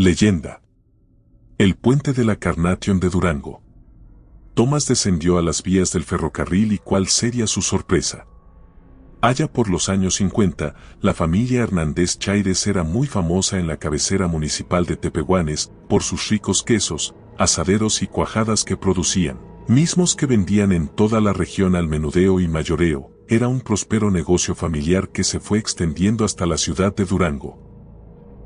Leyenda. El puente de la Carnation de Durango. Tomás descendió a las vías del ferrocarril y cuál sería su sorpresa. Allá por los años 50, la familia Hernández Chaires era muy famosa en la cabecera municipal de Tepehuanes por sus ricos quesos, asaderos y cuajadas que producían, mismos que vendían en toda la región al menudeo y mayoreo. Era un próspero negocio familiar que se fue extendiendo hasta la ciudad de Durango.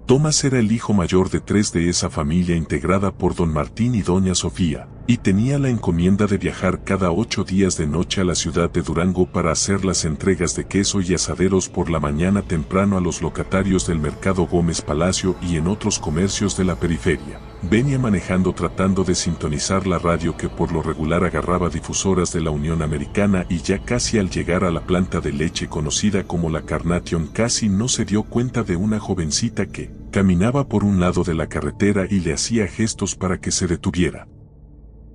Tomás era el hijo mayor de 3 de esa familia integrada por don Martín y doña Sofía, y tenía la encomienda de viajar cada 8 días de noche a la ciudad de Durango para hacer las entregas de queso y asaderos por la mañana temprano a los locatarios del mercado Gómez Palacio y en otros comercios de la periferia. Venía manejando tratando de sintonizar la radio que por lo regular agarraba difusoras de la Unión Americana y ya casi al llegar a la planta de leche conocida como la Carnation casi no se dio cuenta de una jovencita que caminaba por un lado de la carretera y le hacía gestos para que se detuviera.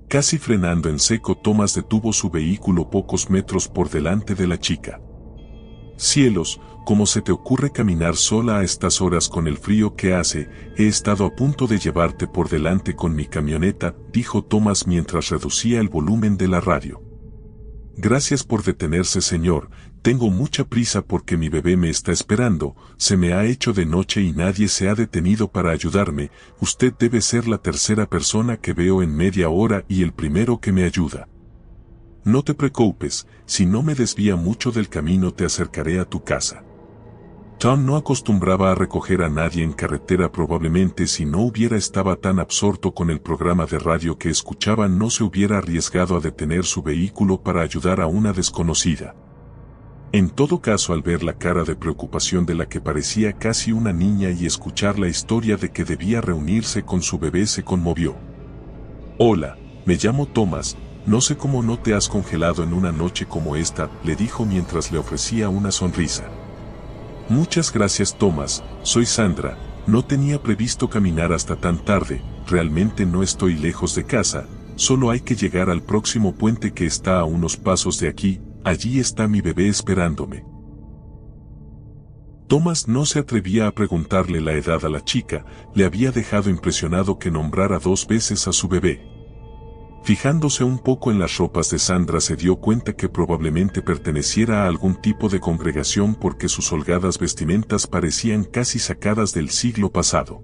Casi frenando en seco, Tomás detuvo su vehículo pocos metros por delante de la chica. «Cielos, ¿cómo se te ocurre caminar sola a estas horas con el frío que hace? He estado a punto de llevarte por delante con mi camioneta», dijo Tomás mientras reducía el volumen de la radio. «Gracias por detenerse, señor. Tengo mucha prisa porque mi bebé me está esperando. Se me ha hecho de noche y nadie se ha detenido para ayudarme. Usted debe ser la tercera persona que veo en media hora y el primero que me ayuda. No te preocupes, si no me desvía mucho del camino te acercaré a tu casa». Tom no acostumbraba a recoger a nadie en carretera. Probablemente si no estaba tan absorto con el programa de radio que escuchaba no se hubiera arriesgado a detener su vehículo para ayudar a una desconocida. En todo caso, al ver la cara de preocupación de la que parecía casi una niña y escuchar la historia de que debía reunirse con su bebé, se conmovió. «Hola, me llamo Tomás. No sé cómo no te has congelado en una noche como esta», le dijo mientras le ofrecía una sonrisa. «Muchas gracias, Tomás. Soy Sandra. No tenía previsto caminar hasta tan tarde. Realmente no estoy lejos de casa. Solo hay que llegar al próximo puente que está a unos pasos de aquí. Allí está mi bebé esperándome». Tomás no se atrevía a preguntarle la edad a la chica. Le había dejado impresionado que nombrara 2 veces a su bebé. Fijándose un poco en las ropas de Sandra, se dio cuenta que probablemente perteneciera a algún tipo de congregación porque sus holgadas vestimentas parecían casi sacadas del siglo pasado.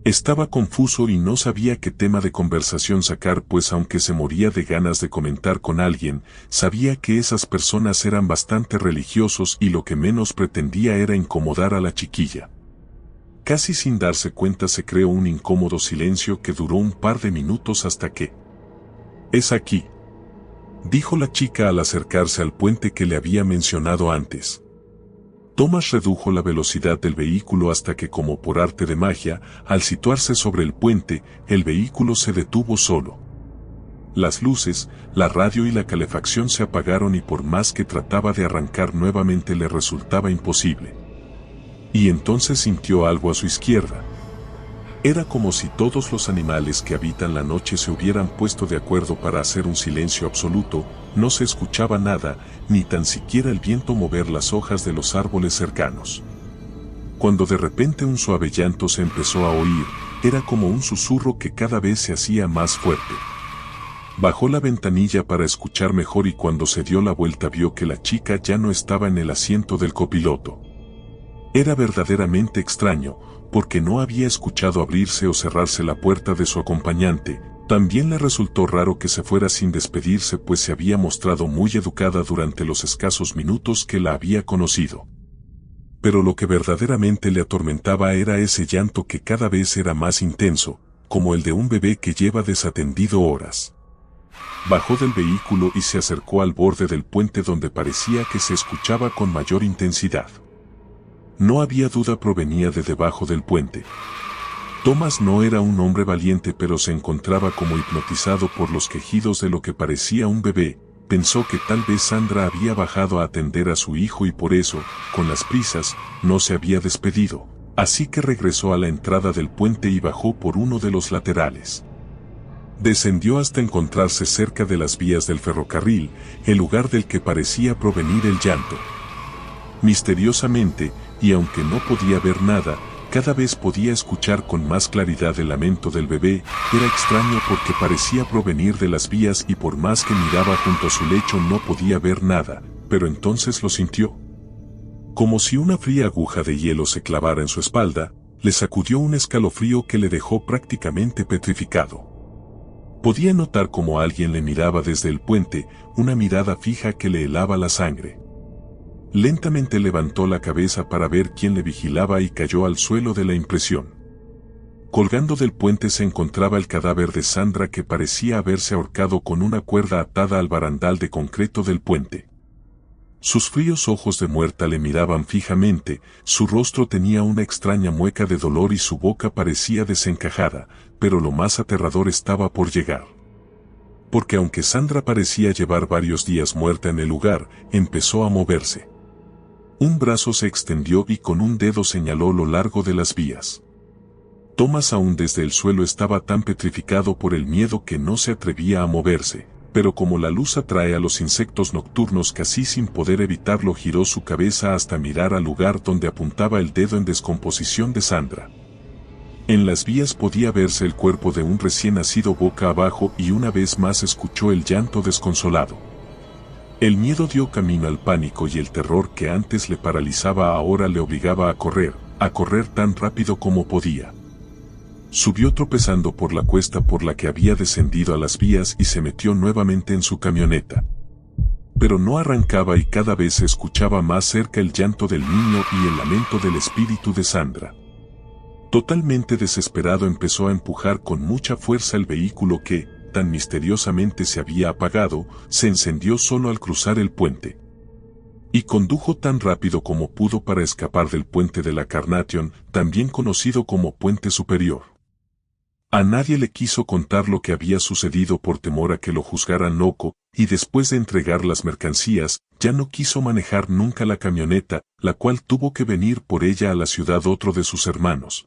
Estaba confuso y no sabía qué tema de conversación sacar, pues aunque se moría de ganas de comentar con alguien, sabía que esas personas eran bastante religiosos y lo que menos pretendía era incomodar a la chiquilla. Casi sin darse cuenta se creó un incómodo silencio que duró un par de minutos hasta que «Es aquí», dijo la chica al acercarse al puente que le había mencionado antes. Tomás redujo la velocidad del vehículo hasta que, como por arte de magia, al situarse sobre el puente, el vehículo se detuvo solo. Las luces, la radio y la calefacción se apagaron y por más que trataba de arrancar nuevamente le resultaba imposible. Y entonces sintió algo a su izquierda. Era como si todos los animales que habitan la noche se hubieran puesto de acuerdo para hacer un silencio absoluto. No se escuchaba nada, ni tan siquiera el viento mover las hojas de los árboles cercanos. Cuando de repente un suave llanto se empezó a oír, era como un susurro que cada vez se hacía más fuerte. Bajó la ventanilla para escuchar mejor y cuando se dio la vuelta vio que la chica ya no estaba en el asiento del copiloto. Era verdaderamente extraño, porque no había escuchado abrirse o cerrarse la puerta de su acompañante. También le resultó raro que se fuera sin despedirse, pues se había mostrado muy educada durante los escasos minutos que la había conocido. Pero lo que verdaderamente le atormentaba era ese llanto que cada vez era más intenso, como el de un bebé que lleva desatendido horas. Bajó del vehículo y se acercó al borde del puente donde parecía que se escuchaba con mayor intensidad. No había duda, provenía de debajo del puente. Tomás no era un hombre valiente, pero se encontraba como hipnotizado por los quejidos de lo que parecía un bebé. Pensó que tal vez Sandra había bajado a atender a su hijo y por eso, con las prisas, no se había despedido. Así que regresó a la entrada del puente y bajó por uno de los laterales. Descendió hasta encontrarse cerca de las vías del ferrocarril, el lugar del que parecía provenir el llanto. Misteriosamente, y aunque no podía ver nada, cada vez podía escuchar con más claridad el lamento del bebé. Era extraño porque parecía provenir de las vías y por más que miraba junto a su lecho no podía ver nada, pero entonces lo sintió. Como si una fría aguja de hielo se clavara en su espalda, le sacudió un escalofrío que le dejó prácticamente petrificado. Podía notar cómo alguien le miraba desde el puente, una mirada fija que le helaba la sangre. Lentamente levantó la cabeza para ver quién le vigilaba y cayó al suelo de la impresión. Colgando del puente se encontraba el cadáver de Sandra, que parecía haberse ahorcado con una cuerda atada al barandal de concreto del puente. Sus fríos ojos de muerta le miraban fijamente, su rostro tenía una extraña mueca de dolor y su boca parecía desencajada, pero lo más aterrador estaba por llegar. Porque aunque Sandra parecía llevar varios días muerta en el lugar, empezó a moverse. Un brazo se extendió y con un dedo señaló lo largo de las vías. Thomas aún desde el suelo estaba tan petrificado por el miedo que no se atrevía a moverse, pero como la luz atrae a los insectos nocturnos, casi sin poder evitarlo giró su cabeza hasta mirar al lugar donde apuntaba el dedo en descomposición de Sandra. En las vías podía verse el cuerpo de un recién nacido boca abajo y una vez más escuchó el llanto desconsolado. El miedo dio camino al pánico y el terror que antes le paralizaba ahora le obligaba a correr tan rápido como podía. Subió tropezando por la cuesta por la que había descendido a las vías y se metió nuevamente en su camioneta. Pero no arrancaba y cada vez se escuchaba más cerca el llanto del niño y el lamento del espíritu de Sandra. Totalmente desesperado empezó a empujar con mucha fuerza el vehículo que, tan misteriosamente se había apagado, se encendió solo al cruzar el puente. Y condujo tan rápido como pudo para escapar del puente de la Carnation, también conocido como Puente Superior. A nadie le quiso contar lo que había sucedido por temor a que lo juzgaran loco, y después de entregar las mercancías, ya no quiso manejar nunca la camioneta, la cual tuvo que venir por ella a la ciudad otro de sus hermanos,